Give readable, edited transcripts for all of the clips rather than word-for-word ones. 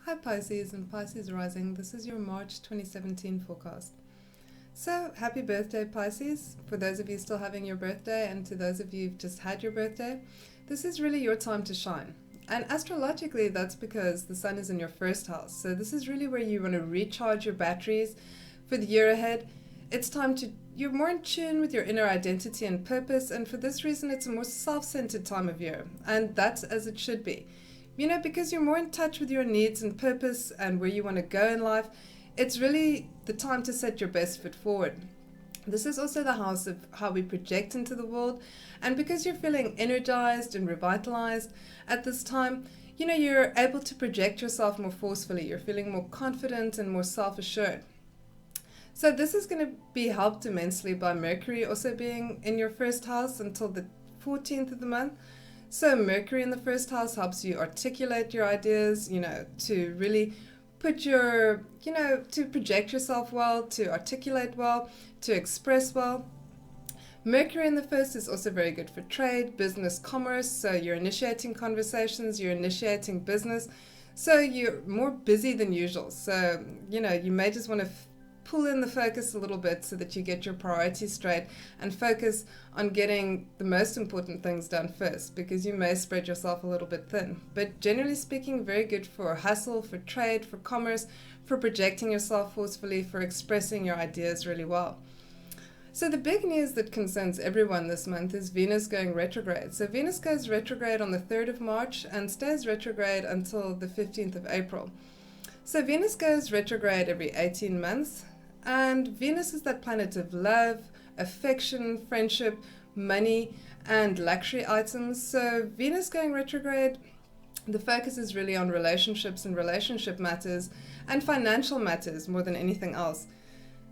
Hi Pisces and Pisces rising, this is your March 2017 forecast. So happy birthday Pisces, for those of you still having your birthday and to those of you who've just had your birthday, this is really your time to shine. And astrologically that's because the sun is in your first house, so this is really where you want to recharge your batteries for the year ahead. It's time you're more in tune with your inner identity and purpose, and for this reason it's a more self-centered time of year, and that's as it should be. Because you're more in touch with your needs and purpose and where you want to go in life, it's really the time to set your best foot forward. This is also the house of how we project into the world, and because you're feeling energized and revitalized at this time, you're able to project yourself more forcefully. You're feeling more confident and more self-assured. So this is going to be helped immensely by Mercury also being in your first house until the 14th of the month. So Mercury in the first house helps you articulate your ideas, to really put to project yourself well, to articulate well, to express well. Mercury in the first is also very good for trade, business, commerce. So you're initiating conversations, you're initiating business. So you're more busy than usual. So, you may just want to pull in the focus a little bit so that you get your priorities straight and focus on getting the most important things done first, because you may spread yourself a little bit thin. But generally speaking, very good for hustle, for trade, for commerce, for projecting yourself forcefully, for expressing your ideas really well. So the big news that concerns everyone this month is Venus going retrograde. So Venus goes retrograde on the 3rd of March and stays retrograde until the 15th of April. So Venus goes retrograde every 18 months. And Venus is that planet of love, affection, friendship, money, and luxury items. So Venus going retrograde, the focus is really on relationships and relationship matters and financial matters more than anything else.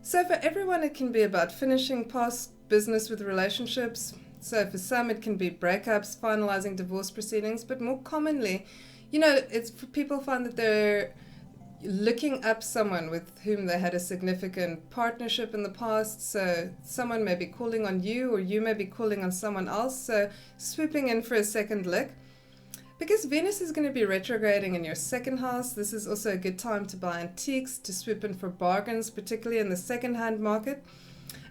So for everyone, it can be about finishing past business with relationships. So for some, it can be breakups, finalizing divorce proceedings, but more commonly, it's for people find that they're looking up someone with whom they had a significant partnership in the past. So someone may be calling on you or you may be calling on someone else. So swooping in for a second look. Because Venus is going to be retrograding in your second house, this is also a good time to buy antiques, to swoop in for bargains, particularly in the second-hand market.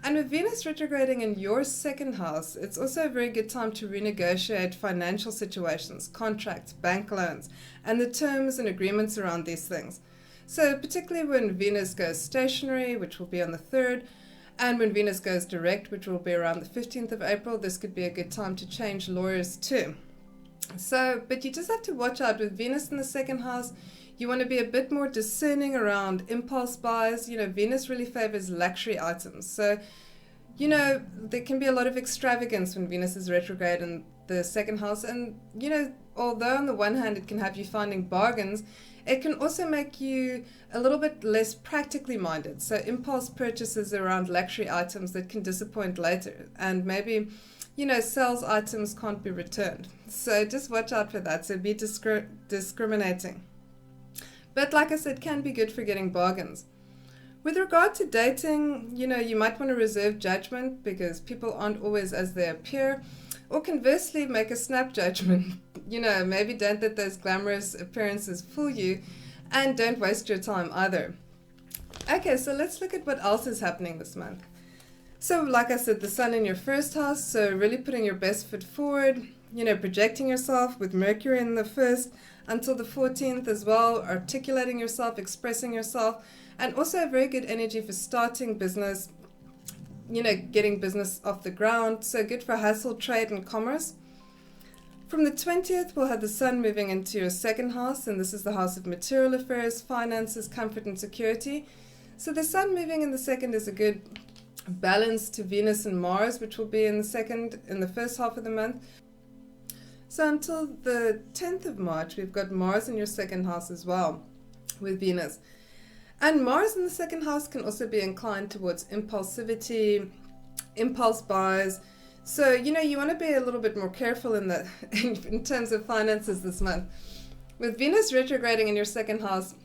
And with Venus retrograding in your second house, it's also a very good time to renegotiate financial situations, contracts, bank loans, and the terms and agreements around these things. So particularly when Venus goes stationary, which will be on the 3rd, and when Venus goes direct, which will be around the 15th of April, this could be a good time to change lawyers too. So, but you just have to watch out with Venus in the second house. You want to be a bit more discerning around impulse buys. Venus really favors luxury items. So, there can be a lot of extravagance when Venus is retrograde in the second house. And, although on the one hand it can have you finding bargains, it can also make you a little bit less practically minded. So impulse purchases around luxury items that can disappoint later. And maybe, sales items can't be returned. So just watch out for that. So be discriminating. But like I said, can be good for getting bargains. With regard to dating, you might want to reserve judgment because people aren't always as they appear. Or conversely, make a snap judgment. Maybe don't let those glamorous appearances fool you, and don't waste your time either. Okay, so let's look at what else is happening this month. So like I said, the sun in your first house, so really putting your best foot forward, projecting yourself with Mercury in the first until the 14th as well, articulating yourself, expressing yourself, and also a very good energy for starting business, getting business off the ground. So good for hustle, trade, and commerce. From the 20th, we'll have the sun moving into your second house, and this is the house of material affairs, finances, comfort, and security. So the sun moving in the second is a good balance to Venus and Mars, which will be in the first half of the month. So until the 10th of March, we've got Mars in your second house as well with Venus. And Mars in the second house can also be inclined towards impulsivity, impulse buys. So, you want to be a little bit more careful in terms of finances this month. With Venus retrograding in your second house,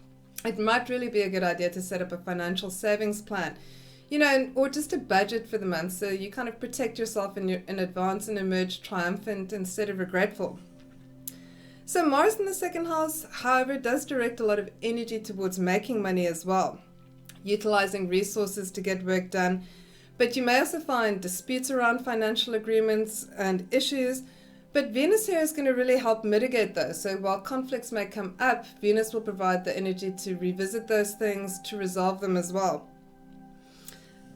it might really be a good idea to set up a financial savings plan, or just a budget for the month so you kind of protect yourself in advance and emerge triumphant instead of regretful. So Mars in the second house, however, does direct a lot of energy towards making money as well, utilizing resources to get work done. But you may also find disputes around financial agreements and issues. But Venus here is going to really help mitigate those. So while conflicts may come up, Venus will provide the energy to revisit those things, to resolve them as well.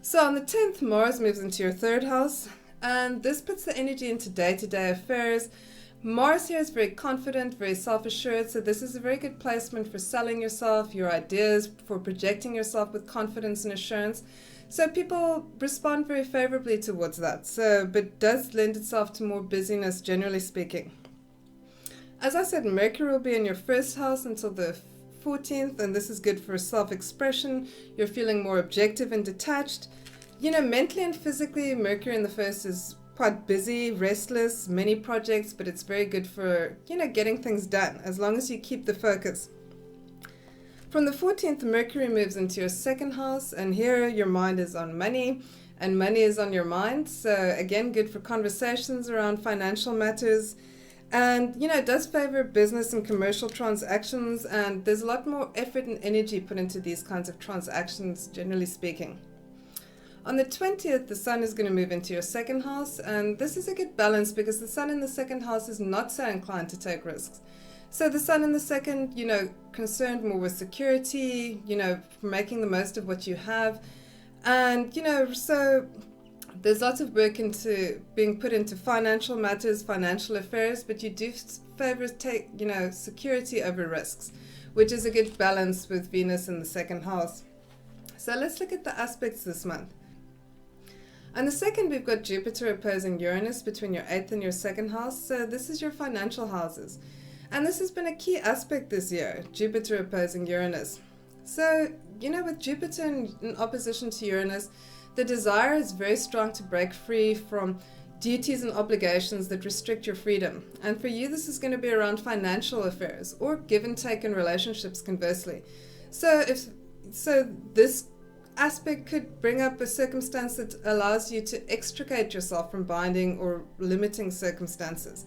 So on the 10th, Mars moves into your third house, and this puts the energy into day-to-day affairs. Mars here is very confident, very self-assured, so this is a very good placement for selling yourself, your ideas, for projecting yourself with confidence and assurance. So people respond very favorably towards that, but does lend itself to more busyness, generally speaking. As I said, Mercury will be in your first house until the 14th, and this is good for self-expression. You're feeling more objective and detached. Mentally and physically, Mercury in the first is quite busy, restless, many projects, but it's very good for, getting things done, as long as you keep the focus. From the 14th, Mercury moves into your second house, and here your mind is on money, and money is on your mind. So again, good for conversations around financial matters. And, it does favor business and commercial transactions, and there's a lot more effort and energy put into these kinds of transactions, generally speaking. On the 20th, the Sun is going to move into your second house, and this is a good balance because the Sun in the second house is not so inclined to take risks. So the Sun in the second, concerned more with security, making the most of what you have. And, so there's lots of work being put into financial matters, financial affairs, but you do favor security over risks, which is a good balance with Venus in the second house. So let's look at the aspects this month. On the 2nd, we've got Jupiter opposing Uranus between your 8th and your 2nd house. So this is your financial houses. And this has been a key aspect this year, Jupiter opposing Uranus. So, with Jupiter in opposition to Uranus, the desire is very strong to break free from duties and obligations that restrict your freedom. And for you, this is going to be around financial affairs or give and take in relationships, conversely. So this aspect could bring up a circumstance that allows you to extricate yourself from binding or limiting circumstances.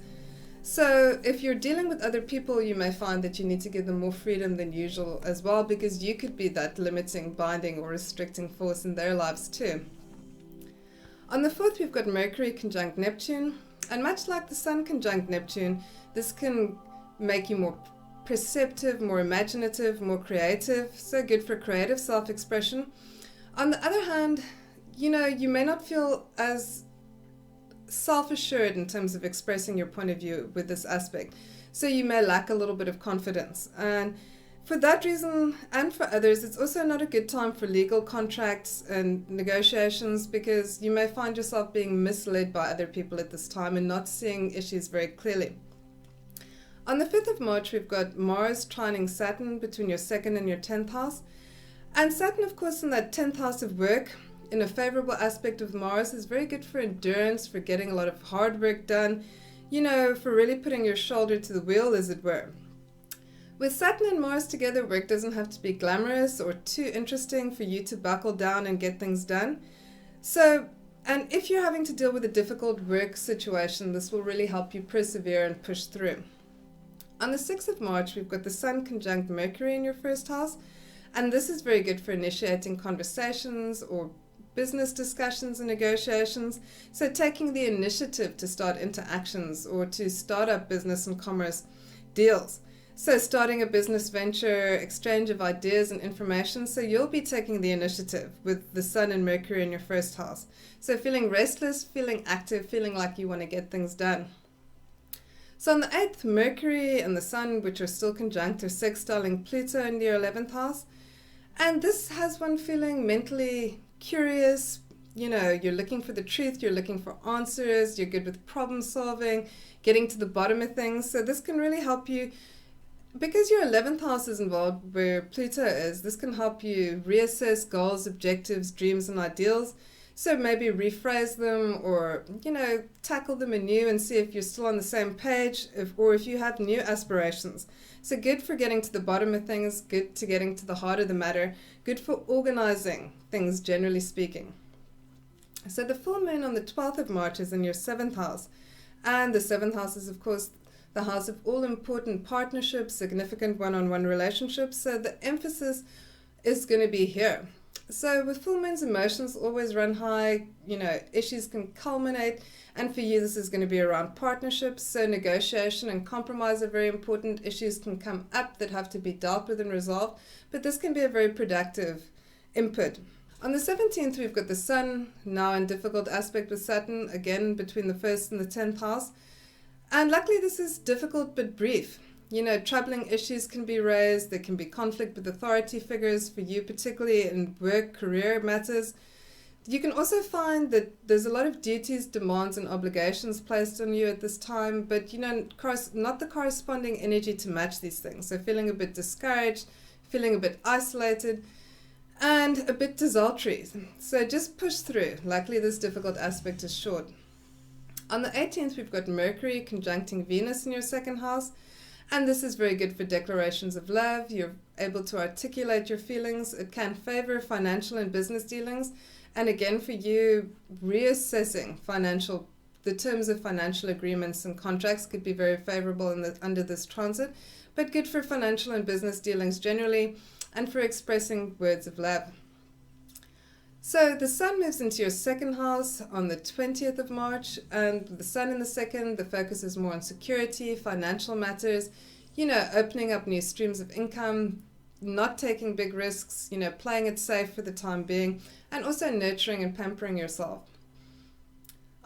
So if you're dealing with other people, you may find that you need to give them more freedom than usual as well, because you could be that limiting, binding, or restricting force in their lives too. On the 4th, we've got Mercury conjunct Neptune, and much like the Sun conjunct Neptune, this can make you more perceptive, more imaginative, more creative, so good for creative self-expression. On the other hand, you may not feel as self-assured in terms of expressing your point of view with this aspect. So you may lack a little bit of confidence. And for that reason, and for others, it's also not a good time for legal contracts and negotiations, because you may find yourself being misled by other people at this time and not seeing issues very clearly. On the 5th of March, we've got Mars trining Saturn between your 2nd and your 10th house. And Saturn, of course, in that 10th house of work, in a favorable aspect of Mars, is very good for endurance, for getting a lot of hard work done, for really putting your shoulder to the wheel, as it were. With Saturn and Mars together, work doesn't have to be glamorous or too interesting for you to buckle down and get things done. And if you're having to deal with a difficult work situation, this will really help you persevere and push through. On the 6th of March, we've got the Sun conjunct Mercury in your first house, and this is very good for initiating conversations or business discussions and negotiations. So taking the initiative to start interactions or to start up business and commerce deals. So starting a business venture, exchange of ideas and information. So you'll be taking the initiative with the Sun and Mercury in your first house. So feeling restless, feeling active, feeling like you want to get things done. So on the 8th, Mercury and the Sun, which are still conjunct, are sextiling Pluto in your 11th house. And this has one feeling mentally curious. You're looking for the truth, you're looking for answers, you're good with problem solving, getting to the bottom of things. So this can really help you, because your 11th house is involved where Pluto is. This can help you reassess goals, objectives, dreams, and ideals. So maybe rephrase them or, tackle them anew and see if you're still on the same page, or if you have new aspirations. So good for getting to the bottom of things, good to getting to the heart of the matter, good for organizing things, generally speaking. So the full moon on the 12th of March is in your 7th house. And the 7th house is, of course, the house of all important partnerships, significant one-on-one relationships. So the emphasis is going to be here. So with full moons, emotions always run high, issues can culminate. And for you, this is going to be around partnerships. So negotiation and compromise are very important. Issues can come up that have to be dealt with and resolved. But this can be a very productive input. On the 17th, we've got the Sun, now in difficult aspect with Saturn, again between the 1st and the 10th house. And luckily, this is difficult but brief. Troubling issues can be raised. There can be conflict with authority figures for you, particularly in work, career matters. You can also find that there's a lot of duties, demands, and obligations placed on you at this time, but not the corresponding energy to match these things. So feeling a bit discouraged, feeling a bit isolated, and a bit desultory. So just push through. Luckily, this difficult aspect is short. On the 18th, we've got Mercury conjuncting Venus in your second house. And this is very good for declarations of love. You're able to articulate your feelings. It can favor financial and business dealings. And again, for you, reassessing the terms of financial agreements and contracts could be very favorable under this transit, but good for financial and business dealings generally, and for expressing words of love. So the Sun moves into your second house on the 20th of March, and the Sun in the second, the focus is more on security, financial matters, opening up new streams of income, not taking big risks, playing it safe for the time being, and also nurturing and pampering yourself.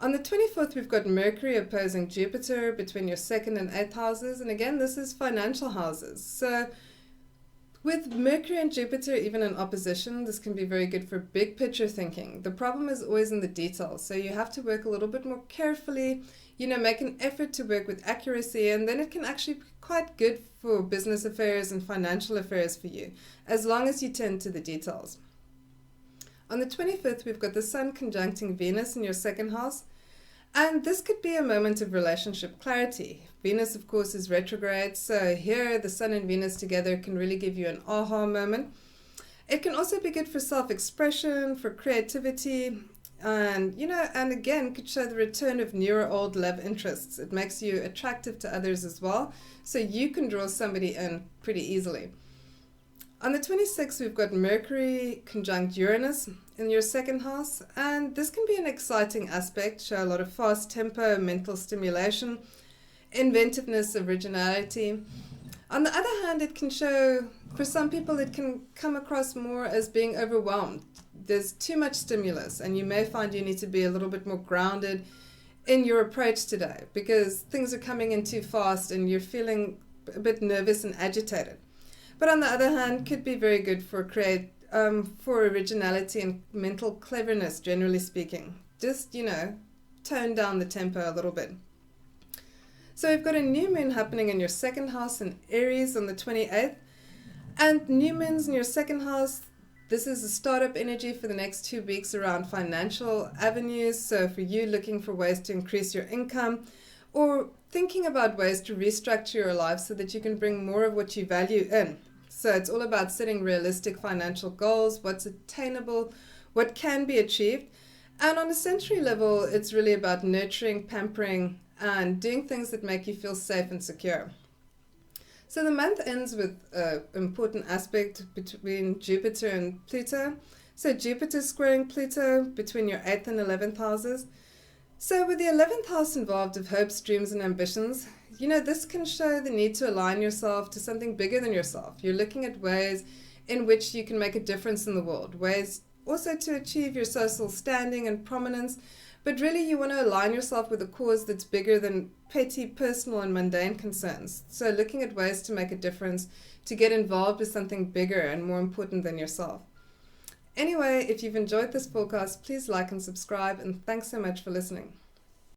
On the 24th, we've got Mercury opposing Jupiter between your second and 8th houses, and again, this is financial houses. So with Mercury and Jupiter even in opposition, this can be very good for big picture thinking. The problem is always in the details, so you have to work a little bit more carefully, make an effort to work with accuracy, and then it can actually be quite good for business affairs and financial affairs for you, as long as you tend to the details. On the 25th, we've got the Sun conjuncting Venus in your second house, and this could be a moment of relationship clarity. Venus, of course, is retrograde, so here the Sun and Venus together can really give you an aha moment. It can also be good for self-expression, for creativity, and again, could show the return of newer old love interests. It makes you attractive to others as well, so you can draw somebody in pretty easily. On the 26th, we've got Mercury conjunct Uranus in your second house, and this can be an exciting aspect, show a lot of fast tempo, mental stimulation, inventiveness, originality. On the other hand, it can show, for some people, it can come across more as being overwhelmed. There's too much stimulus, and you may find you need to be a little bit more grounded in your approach today, because things are coming in too fast and you're feeling a bit nervous and agitated. But on the other hand, could be very good for originality and mental cleverness, generally speaking. Just, tone down the tempo a little bit. So we've got a new moon happening in your second house in Aries on the 28th. And new moons in your second house, this is a startup energy for the next 2 weeks around financial avenues. So for you looking for ways to increase your income, or thinking about ways to restructure your life so that you can bring more of what you value in. So it's all about setting realistic financial goals, what's attainable, what can be achieved. And on a sensory level, it's really about nurturing, pampering, and doing things that make you feel safe and secure. So the month ends with an important aspect between Jupiter and Pluto. So Jupiter squaring Pluto between your 8th and 11th houses. So with the 11th house involved of hopes, dreams, and ambitions, this can show the need to align yourself to something bigger than yourself. You're looking at ways in which you can make a difference in the world, ways also to achieve your social standing and prominence, but really you want to align yourself with a cause that's bigger than petty, personal, and mundane concerns. So looking at ways to make a difference, to get involved with something bigger and more important than yourself. Anyway, if you've enjoyed this podcast, please like and subscribe, and thanks so much for listening.